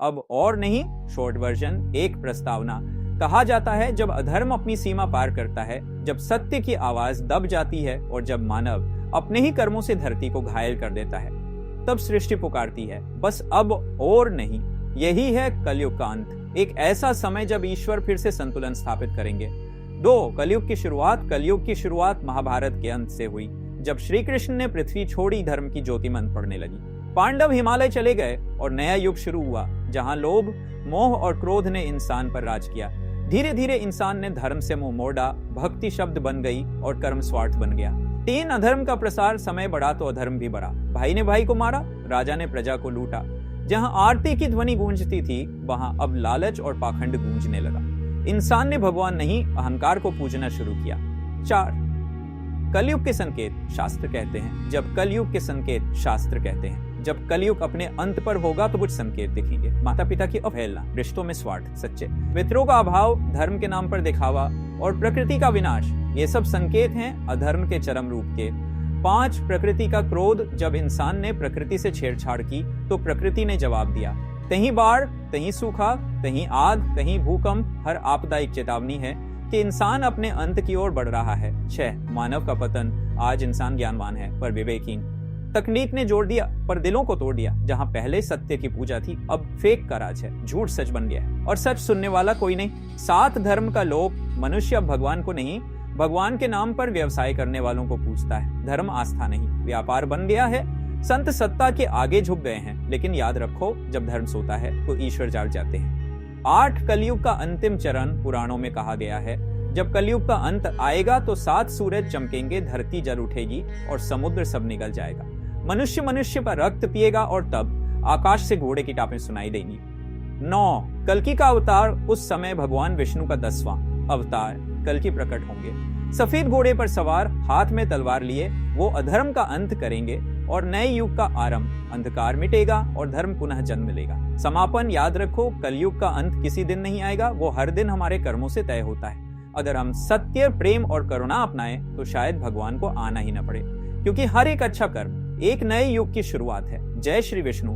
अब और नहीं, शॉर्ट वर्जन, एक प्रस्तावना। कहा जाता है जब अधर्म अपनी सीमा पार करता है, जब सत्य की आवाज दब जाती है और जब मानव अपने ही कर्मों से धरती को घायल कर देता है, तब सृष्टि पुकारती है, बस अब और नहीं। यही है कलयुग का अंत, एक ऐसा समय जब ईश्वर फिर से संतुलन स्थापित करेंगे। कलयुग की शुरुआत महाभारत के अंत से हुई, जब श्री कृष्ण ने पृथ्वी छोड़ी, धर्म की ज्योति मंद पड़ने लगी। पांडव हिमालय चले गए और नया युग शुरू हुआ, जहां लोभ, मोह और क्रोध ने इंसान पर राज किया। धीरे धीरे इंसान ने धर्म से मुंह मोड़ा, भक्ति शब्द बन गई और कर्म स्वार्थ बन गया। 3 अधर्म का प्रसार, समय बढ़ा तो अधर्म भी बढ़ा। भाई ने भाई को मारा, राजा ने प्रजा को लूटा। जहां आरती की ध्वनि गूंजती थी, वहां अब लालच और पाखंड गूंजने लगा। इंसान ने भगवान नहीं, अहंकार को पूजना शुरू किया। 4 कलयुग के संकेत, शास्त्र कहते हैं। जब कलयुग के संकेत, शास्त्र कहते हैं। जब कलयुग अपने अंत पर होगा तो कुछ संकेत दिखेंगे। माता पिता की अवहेलना, रिश्तों में स्वार्थ, सच्चे मित्रों का अभाव, धर्म के नाम पर दिखावा और प्रकृति का विनाश, ये सब संकेत हैं अधर्म के चरम रूप के। 5 प्रकृति का क्रोध, जब इंसान ने प्रकृति से छेड़छाड़ की तो प्रकृति ने जवाब दिया। कहीं बाढ़, कहीं सूखा, कहीं आग, कहीं भूकंप, हर आपदायिक चेतावनी है कि इंसान अपने अंत की ओर बढ़ रहा है। 6 मानव का पतन, आज इंसान ज्ञानवान है पर विवेकहीन। तकनीक ने जोड़ दिया पर दिलों को तोड़ दिया। जहां पहले सत्य की पूजा थी, अब फेक का राज है, झूठ सच बन गया है और सच सुनने वाला कोई नहीं। 7 धर्म का लोप, मनुष्य अब भगवान को नहीं, भगवान के नाम पर व्यवसाय करने वालों को पूछता है। धर्म आस्था नहीं, व्यापार बन गया है। संत सत्ता के आगे झुक गए हैं, लेकिन याद रखो, जब धर्म सोता है तो ईश्वर जाग जाते हैं। 8 कलयुग का अंतिम चरण, पुराणों में कहा गया है, जब कलयुग का अंत आएगा तो 7 सूरज चमकेंगे, धरती जल उठेगी और समुद्र सब निगल जाएगा। मनुष्य मनुष्य पर रक्त पिएगा और तब आकाश से घोड़े की टापें सुनाई देंगी। 9 कल्कि का अवतार, उस समय भगवान विष्णु का 10वां अवतार कल्कि प्रकट होंगे। सफेद घोड़े पर सवार, हाथ में तलवार लिए, वो अधर्म का अंत करेंगे और नए युग का आरंभ। अंधकार मिटेगा और धर्म पुनः जन्म लेगा। समापन, याद रखो, कलयुग का अंत किसी दिन नहीं आएगा, वो हर दिन हमारे कर्मों से तय होता है। अगर हम सत्य, प्रेम और करुणा अपनाएं तो शायद भगवान को आना ही न पड़े, क्योंकि हर एक अच्छा कर्म एक नए युग की शुरुआत है। जय श्री विष्णु।